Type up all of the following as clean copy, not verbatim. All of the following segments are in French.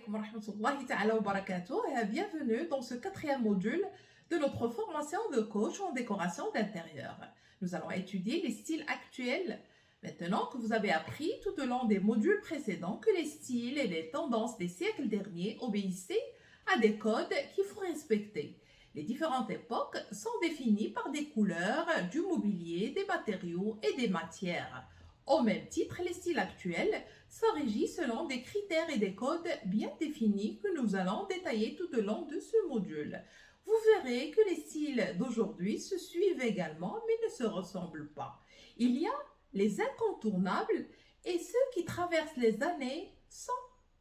alaikum wa rahmatullahi ta'ala wa barakatuh et bienvenue dans ce quatrième module de notre formation de coach en décoration d'intérieur. Nous allons étudier les styles actuels. Maintenant que vous avez appris tout au long des modules précédents que les styles et les tendances des siècles derniers obéissaient à des codes qu'il faut respecter. Les différentes époques sont définies par des couleurs, du mobilier, des matériaux et des matières. Au même titre, les styles actuels sont régis selon des critères et des codes bien définis que nous allons détailler tout au long de ce module. Vous verrez que les styles d'aujourd'hui se suivent également mais ne se ressemblent pas. Il y a les incontournables et ceux qui traversent les années sans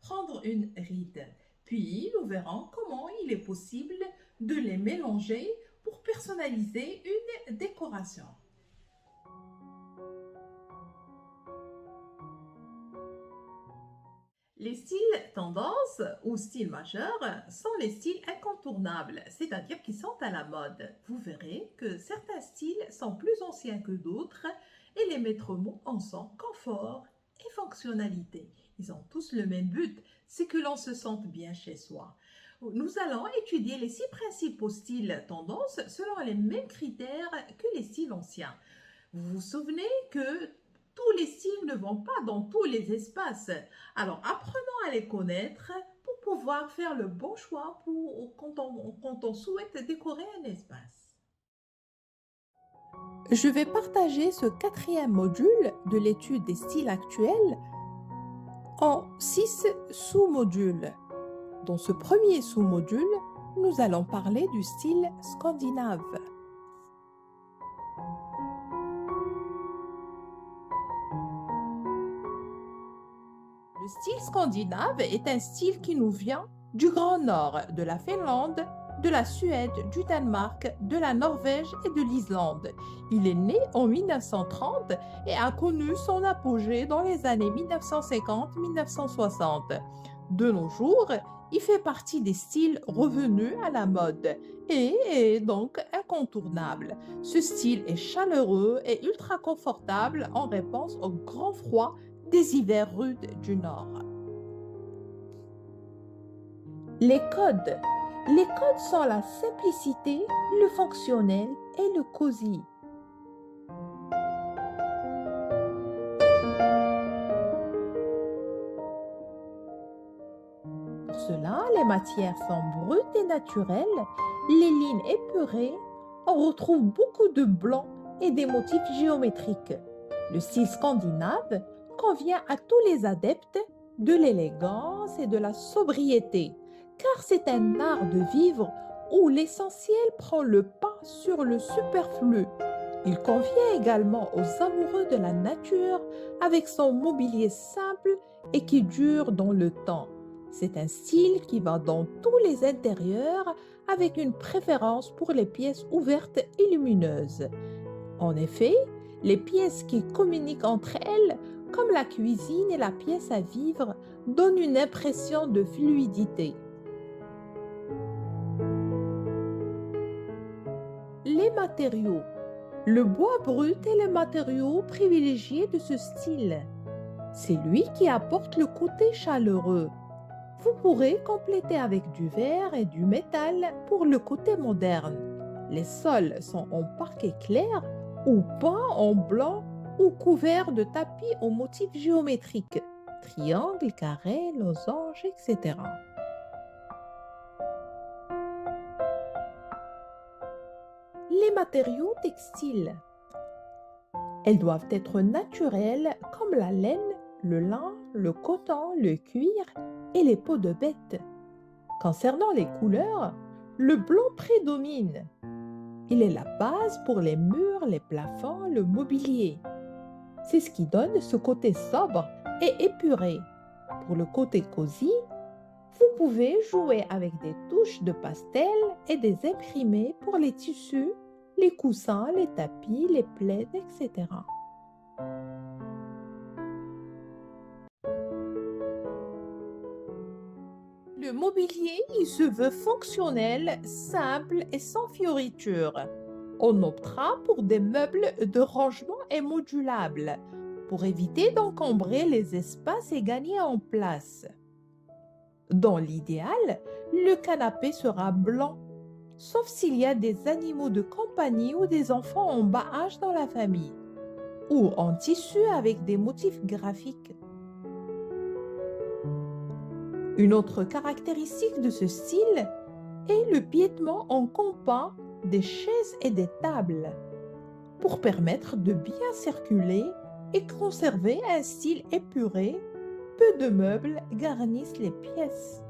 prendre une ride. Puis, nous verrons comment il est possible de les mélanger pour personnaliser une décoration. Les styles tendances ou styles majeurs sont les styles incontournables, c'est-à-dire qui sont à la mode. Vous verrez que certains styles sont plus anciens que d'autres et les maîtres mots en sont confort et fonctionnalité. Ils ont tous le même but, c'est que l'on se sente bien chez soi. Nous allons étudier les 6 principaux styles tendances selon les mêmes critères que les styles anciens. Vous vous souvenez que tous les styles ne vont pas dans tous les espaces. Alors, apprenons à les connaître pour pouvoir faire le bon choix quand on souhaite décorer un espace. Je vais partager ce quatrième module de l'étude des styles actuels en 6 sous-modules. Dans ce premier sous-module, nous allons parler du style scandinave. Le style scandinave est un style qui nous vient du Grand Nord, de la Finlande, de la Suède, du Danemark, de la Norvège et de l'Islande. Il est né en 1930 et a connu son apogée dans les années 1950-1960. De nos jours, il fait partie des styles revenus à la mode et est donc incontournable. Ce style est chaleureux et ultra confortable en réponse au grand froid des hivers rudes du Nord. Les codes. Les codes sont la simplicité, le fonctionnel et le cosy. Pour cela, les matières sont brutes et naturelles, les lignes épurées, on retrouve beaucoup de blanc et des motifs géométriques. Le style scandinave convient à tous les adeptes de l'élégance et de la sobriété, car c'est un art de vivre où l'essentiel prend le pas sur le superflu. Il convient également aux amoureux de la nature avec son mobilier simple et qui dure dans le temps. C'est un style qui va dans tous les intérieurs avec une préférence pour les pièces ouvertes et lumineuses. En effet, les pièces qui communiquent entre elles, comme la cuisine et la pièce à vivre, donnent une impression de fluidité. Les matériaux. Le bois brut est le matériau privilégié de ce style. C'est lui qui apporte le côté chaleureux. Vous pourrez compléter avec du verre et du métal pour le côté moderne. Les sols sont en parquet clair ou peints en blanc ou couverts de tapis aux motifs géométriques, triangles, carrés, losanges, etc. Les matériaux textiles. Elles doivent être naturelles comme la laine, le lin, le coton, le cuir et les peaux de bête. Concernant les couleurs, le blanc prédomine. Il est la base pour les murs, les plafonds, le mobilier. C'est ce qui donne ce côté sobre et épuré. Pour le côté cosy, vous pouvez jouer avec des touches de pastel et des imprimés pour les tissus, les coussins, les tapis, les plaids, etc. Le mobilier, il se veut fonctionnel, simple et sans fioritures. On optera pour des meubles de rangement et modulables, pour éviter d'encombrer les espaces et gagner en place. Dans l'idéal, le canapé sera blanc, sauf s'il y a des animaux de compagnie ou des enfants en bas âge dans la famille, ou en tissu avec des motifs graphiques. Une autre caractéristique de ce style est le piétement en compas des chaises et des tables, pour permettre de bien circuler et conserver un style épuré. Peu de meubles garnissent les pièces.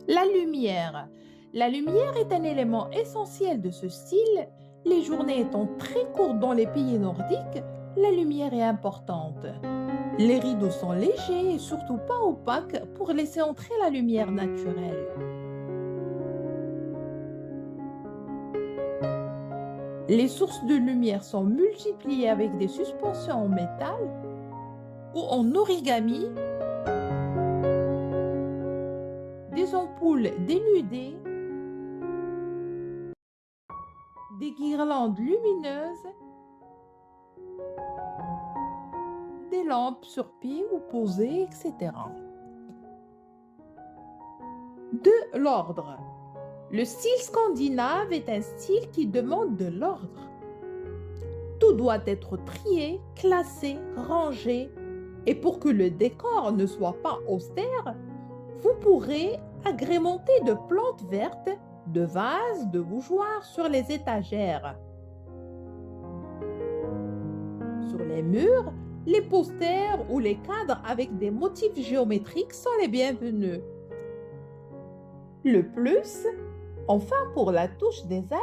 La lumière. La lumière est un élément essentiel de ce style. Les journées étant très courtes dans les pays nordiques, la lumière est importante. Les rideaux sont légers et surtout pas opaques pour laisser entrer la lumière naturelle. Les sources de lumière sont multipliées avec des suspensions en métal ou en origami, des ampoules dénudées, des guirlandes lumineuses, des lampes sur pied ou posées, etc. De l'ordre. Le style scandinave est un style qui demande de l'ordre. Tout doit être trié, classé, rangé. Et pour que le décor ne soit pas austère, vous pourrez agrémenter de plantes vertes, de vases, de bougeoirs sur les étagères. Sur les murs, les posters ou les cadres avec des motifs géométriques sont les bienvenus. Le plus, enfin pour la touche design,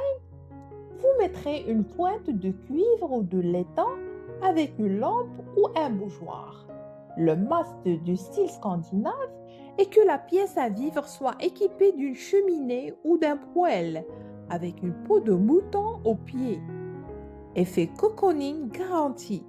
vous mettrez une pointe de cuivre ou de laiton avec une lampe ou un bougeoir. Le must du style scandinave est que la pièce à vivre soit équipée d'une cheminée ou d'un poêle avec une peau de mouton au pied. Effet cocooning garanti.